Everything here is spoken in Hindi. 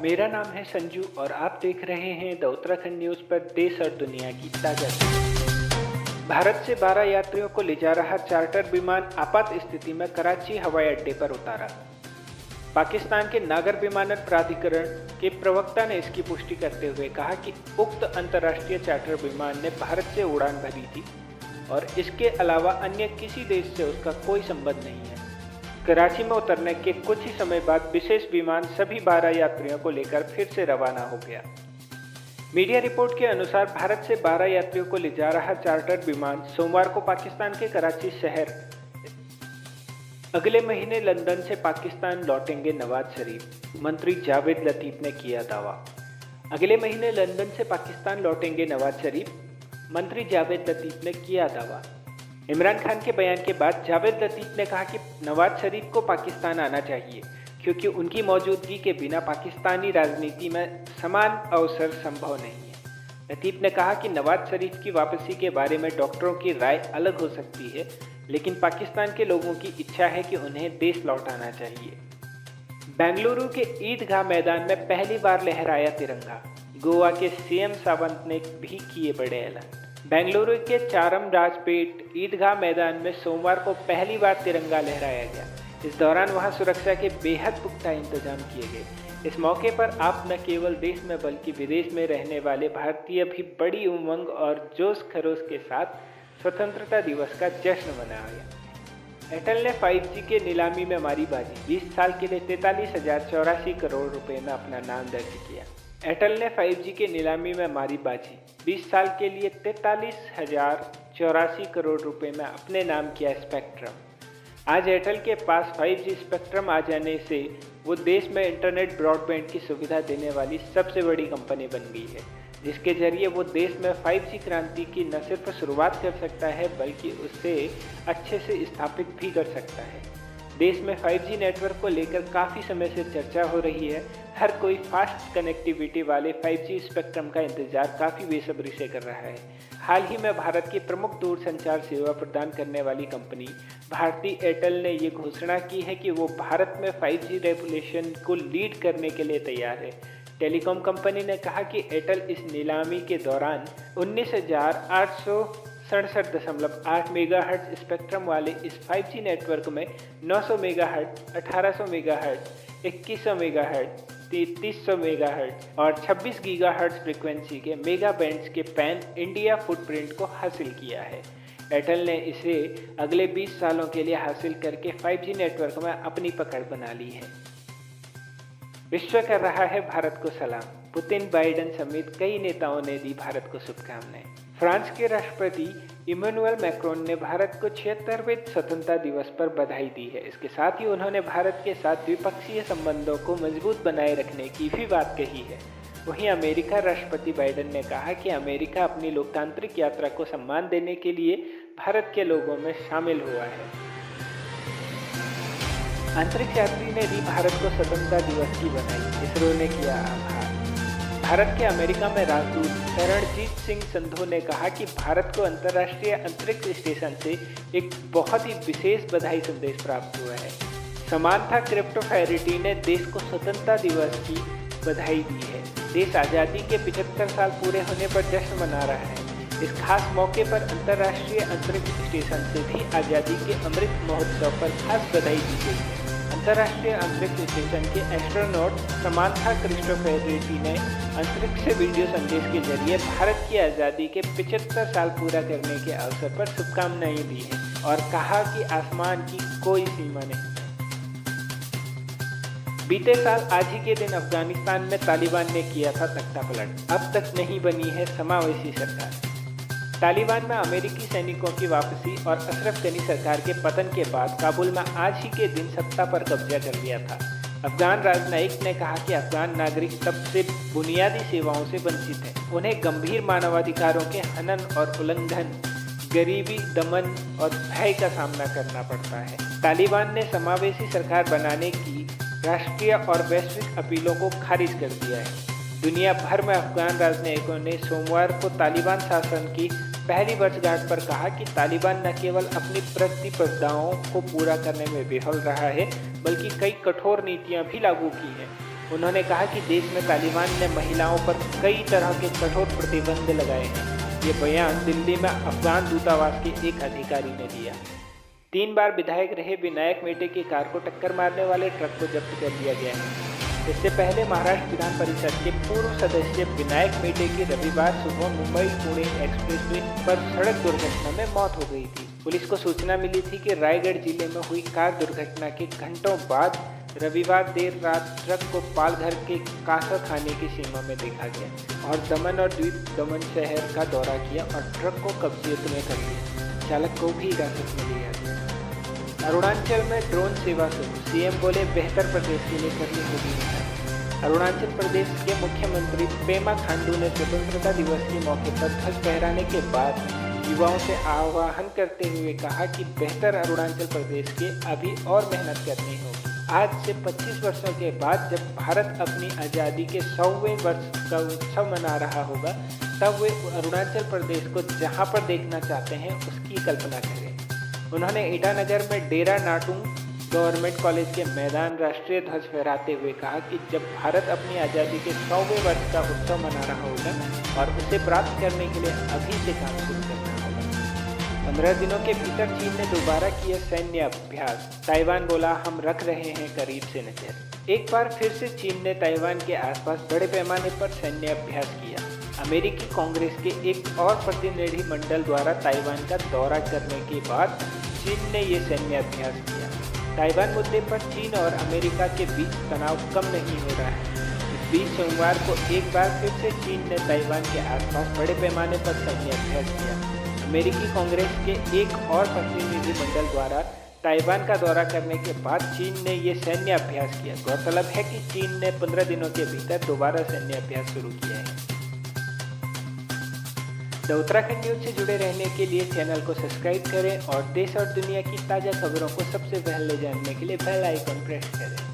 मेरा नाम है संजू और आप देख रहे हैं द उत्तराखंड न्यूज़ पर देश और दुनिया की ताज़ा खबरें। भारत से 12 यात्रियों को ले जा रहा चार्टर विमान आपात स्थिति में कराची हवाई अड्डे पर उतारा। पाकिस्तान के नागर विमानन प्राधिकरण के प्रवक्ता ने इसकी पुष्टि करते हुए कहा कि उक्त अंतर्राष्ट्रीय चार्टर विमान ने भारत से उड़ान भरी थी और इसके अलावा अन्य किसी देश से उसका कोई संबंध नहीं है। कराची में उतरने के कुछ ही समय बाद विशेष विमान सभी 12 यात्रियों को लेकर फिर से रवाना हो गया। मीडिया रिपोर्ट के अनुसार भारत से 12 यात्रियों को ले जा रहा चार्टर विमान सोमवार को पाकिस्तान के कराची शहर अगले महीने लंदन से पाकिस्तान लौटेंगे नवाज शरीफ। मंत्री जावेद लतीफ ने किया दावा। अगले महीने लंदन से पाकिस्तान लौटेंगे नवाज शरीफ, मंत्री जावेद लतीफ ने किया दावा। इमरान खान के बयान के बाद जावेद लतीफ ने कहा कि नवाज शरीफ को पाकिस्तान आना चाहिए क्योंकि उनकी मौजूदगी के बिना पाकिस्तानी राजनीति में समान अवसर संभव नहीं है। लतीफ ने कहा कि नवाज शरीफ की वापसी के बारे में डॉक्टरों की राय अलग हो सकती है, लेकिन पाकिस्तान के लोगों की इच्छा है कि उन्हें देश लौटाना चाहिए। बेंगलुरु के ईदगाह मैदान में पहली बार लहराया तिरंगा। गोवा के सीएम सावंत ने भी किए बड़े ऐलान। बेंगलुरु के चारमराजपेट ईदगाह मैदान में सोमवार को पहली बार तिरंगा लहराया गया। इस दौरान वहां सुरक्षा के बेहद पुख्ता इंतजाम किए गए। इस मौके पर आप न केवल देश में बल्कि विदेश में रहने वाले भारतीय भी बड़ी उमंग और जोश खरोश के साथ स्वतंत्रता दिवस का जश्न मनाया। एयरटेल ने 5G के नीलामी में मारी बाजी। 20 साल के लिए 43,084 करोड़ रुपए में अपना नाम दर्ज किया। एयरटेल ने 5G के नीलामी में मारी बाजी। 20 साल के लिए 43,084 करोड़ रुपए में अपने नाम किया स्पेक्ट्रम। आज एयरटेल के पास 5G स्पेक्ट्रम आ जाने से वो देश में इंटरनेट ब्रॉडबैंड की सुविधा देने वाली सबसे बड़ी कंपनी बन गई है, जिसके जरिए वो देश में 5G क्रांति की न सिर्फ शुरुआत कर सकता है बल्कि उसे अच्छे से स्थापित भी कर सकता है। देश में 5G नेटवर्क को लेकर काफ़ी समय से चर्चा हो रही है। हर कोई फास्ट कनेक्टिविटी वाले 5G स्पेक्ट्रम का इंतजार काफ़ी बेसब्री से कर रहा है। हाल ही में भारत की प्रमुख दूरसंचार सेवा प्रदान करने वाली कंपनी भारती एयरटेल ने ये घोषणा की है कि वो भारत में 5G रेगुलेशन को लीड करने के लिए तैयार है। टेलीकॉम कंपनी ने कहा कि एयरटेल इस नीलामी के दौरान 19,867.8 मेगाहर्ट्ज स्पेक्ट्रम वाले इस 5G नेटवर्क में 900 मेगाहर्ट्ज, 1800 मेगाहर्ट्ज, 2100 मेगाहर्ट्ज, 3300 मेगाहर्ट्ज और 26 गीगाहर्ट्ज फ्रीक्वेंसी के मेगा बैंड्स के पैन इंडिया फुटप्रिंट को हासिल किया है। एयरटेल ने इसे अगले 20 सालों के लिए हासिल करके 5G नेटवर्क में अपनी पकड़ बना ली है। विश्व कर रहा है भारत को सलाम। पुतिन, बाइडेन समेत कई नेताओं ने दी भारत को शुभकामनाएं। फ्रांस के राष्ट्रपति इमैनुअल मैक्रोन ने भारत को 76वें स्वतंत्रता दिवस पर बधाई दी है। इसके साथ ही उन्होंने भारत के साथ द्विपक्षीय संबंधों को मजबूत बनाए रखने की भी बात कही है। वहीं अमेरिका राष्ट्रपति बाइडेन ने कहा कि अमेरिका अपनी लोकतांत्रिक यात्रा को सम्मान देने के लिए भारत के लोगों में शामिल हुआ है। अंतरिक्ष यात्री ने दी भारत को स्वतंत्रता दिवस की बधाई। इसरो ने किया आभार। भारत के अमेरिका में राजदूत तरणजीत सिंह संधू ने कहा कि भारत को अंतर्राष्ट्रीय अंतरिक्ष स्टेशन से एक बहुत ही विशेष बधाई संदेश प्राप्त हुआ है। समांथा क्रिप्टोफेरिटी ने देश को स्वतंत्रता दिवस की बधाई दी है। देश आज़ादी के 75 साल पूरे होने पर जश्न मना रहा है। इस खास मौके पर अंतर्राष्ट्रीय अंतरिक्ष स्टेशन से भी आज़ादी के अमृत महोत्सव पर खास बधाई दी गई है। अंतर्राष्ट्रीय अंतरिक्ष स्टेशन के एस्ट्रोनॉट समांथा क्रिस्टोफेरिटी ने अंतरिक्ष से वीडियो संदेश के जरिए भारत की आज़ादी के 75 साल पूरा करने के अवसर पर शुभकामनाएं दी हैं और कहा कि आसमान की कोई सीमा नहीं। बीते साल आज ही के दिन अफगानिस्तान में तालिबान ने किया था तख्तापलट। अब तक नहीं बनी है समावेशी सरकार। तालिबान में अमेरिकी सैनिकों की वापसी और अशरफ गनी सरकार के पतन के बाद काबुल में आज ही के दिन सत्ता पर कब्जा कर लिया था। अफगान राजनयिक ने कहा कि अफगान नागरिक सबसे बुनियादी सेवाओं से वंचित हैं। उन्हें गंभीर मानवाधिकारों के हनन और उल्लंघन, गरीबी, दमन और भय का सामना करना पड़ता है। तालिबान ने समावेशी सरकार बनाने की राष्ट्रीय और वैश्विक अपीलों को खारिज कर दिया है। दुनिया भर में अफगान राजनयिकों ने सोमवार को तालिबान शासन की पहली वर्षगांठ पर कहा कि तालिबान न केवल अपनी प्रतिबद्धताओं को पूरा करने में विफल रहा है बल्कि कई कठोर नीतियां भी लागू की हैं। उन्होंने कहा कि देश में तालिबान ने महिलाओं पर कई तरह के कठोर प्रतिबंध लगाए हैं। ये बयान दिल्ली में अफगान दूतावास के एक अधिकारी ने दिया। 3 बार विधायक रहे विनायक मेटे की कार को टक्कर मारने वाले ट्रक को जब्त कर लिया गया है। इससे पहले महाराष्ट्र विधान परिषद के पूर्व सदस्य विनायक मेटे की रविवार सुबह मुंबई पुणे एक्सप्रेसवे पर सड़क दुर्घटना में मौत हो गई थी। पुलिस को सूचना मिली थी कि रायगढ़ जिले में हुई कार दुर्घटना के घंटों बाद रविवार देर रात ट्रक को पालघर के कासा थाने की सीमा में देखा गया और दमन और द्वीप दमन शहर का दौरा किया और ट्रक को कब्जे में कर लिया। चालक को भी हिरासत में लिया गया। अरुणाचल में ड्रोन सेवा शुरू, सीएम बोले बेहतर प्रदेश के लिए करनी होगी विकास। अरुणाचल प्रदेश के मुख्यमंत्री पेमा खांडू ने स्वतंत्रता दिवस के मौके पर ध्वज फहराने के बाद युवाओं से आह्वान करते हुए कहा कि बेहतर अरुणाचल प्रदेश के अभी और मेहनत करनी होगी। आज से 25 वर्षों के बाद जब भारत अपनी आज़ादी के 100वें वर्ष का उत्सव मना रहा होगा, तब वे अरुणाचल प्रदेश को जहां पर देखना चाहते हैं उसकी कल्पना करें। उन्होंने ईटानगर में डेरा नाटुंग गवर्नमेंट कॉलेज के मैदान राष्ट्रीय ध्वज फहराते हुए कहा कि जब भारत अपनी आज़ादी के 100वें वर्ष का उत्सव मना रहा होगा और उसे प्राप्त करने के लिए अभी से काम शुरू करना होगा। 15 दिनों के भीतर चीन ने दोबारा किया सैन्य अभ्यास, ताइवान बोला हम रख रहे हैं करीब से नजर। एक बार फिर से चीन ने ताइवान के आसपास बड़े पैमाने पर सैन्य अभ्यास किया। अमेरिकी कांग्रेस के एक और प्रतिनिधि मंडल द्वारा ताइवान का दौरा करने के बाद चीन ने ये सैन्य अभ्यास किया। ताइवान मुद्दे पर चीन और अमेरिका के बीच तनाव कम नहीं हो रहा है। इस बीच सोमवार को एक बार फिर से चीन ने ताइवान के आसपास बड़े पैमाने पर सैन्य अभ्यास किया। अमेरिकी कांग्रेस के एक और प्रतिनिधि मंडल द्वारा ताइवान का दौरा करने के बाद चीन ने ये सैन्य अभ्यास किया। गौरतलब है कि चीन ने 15 दिनों के भीतर दोबारा सैन्य अभ्यास शुरू किया है। द उत्तराखंड न्यूज से जुड़े रहने के लिए चैनल को सब्सक्राइब करें और देश और दुनिया की ताज़ा खबरों को सबसे पहले जानने के लिए बेल आइकन प्रेस करें।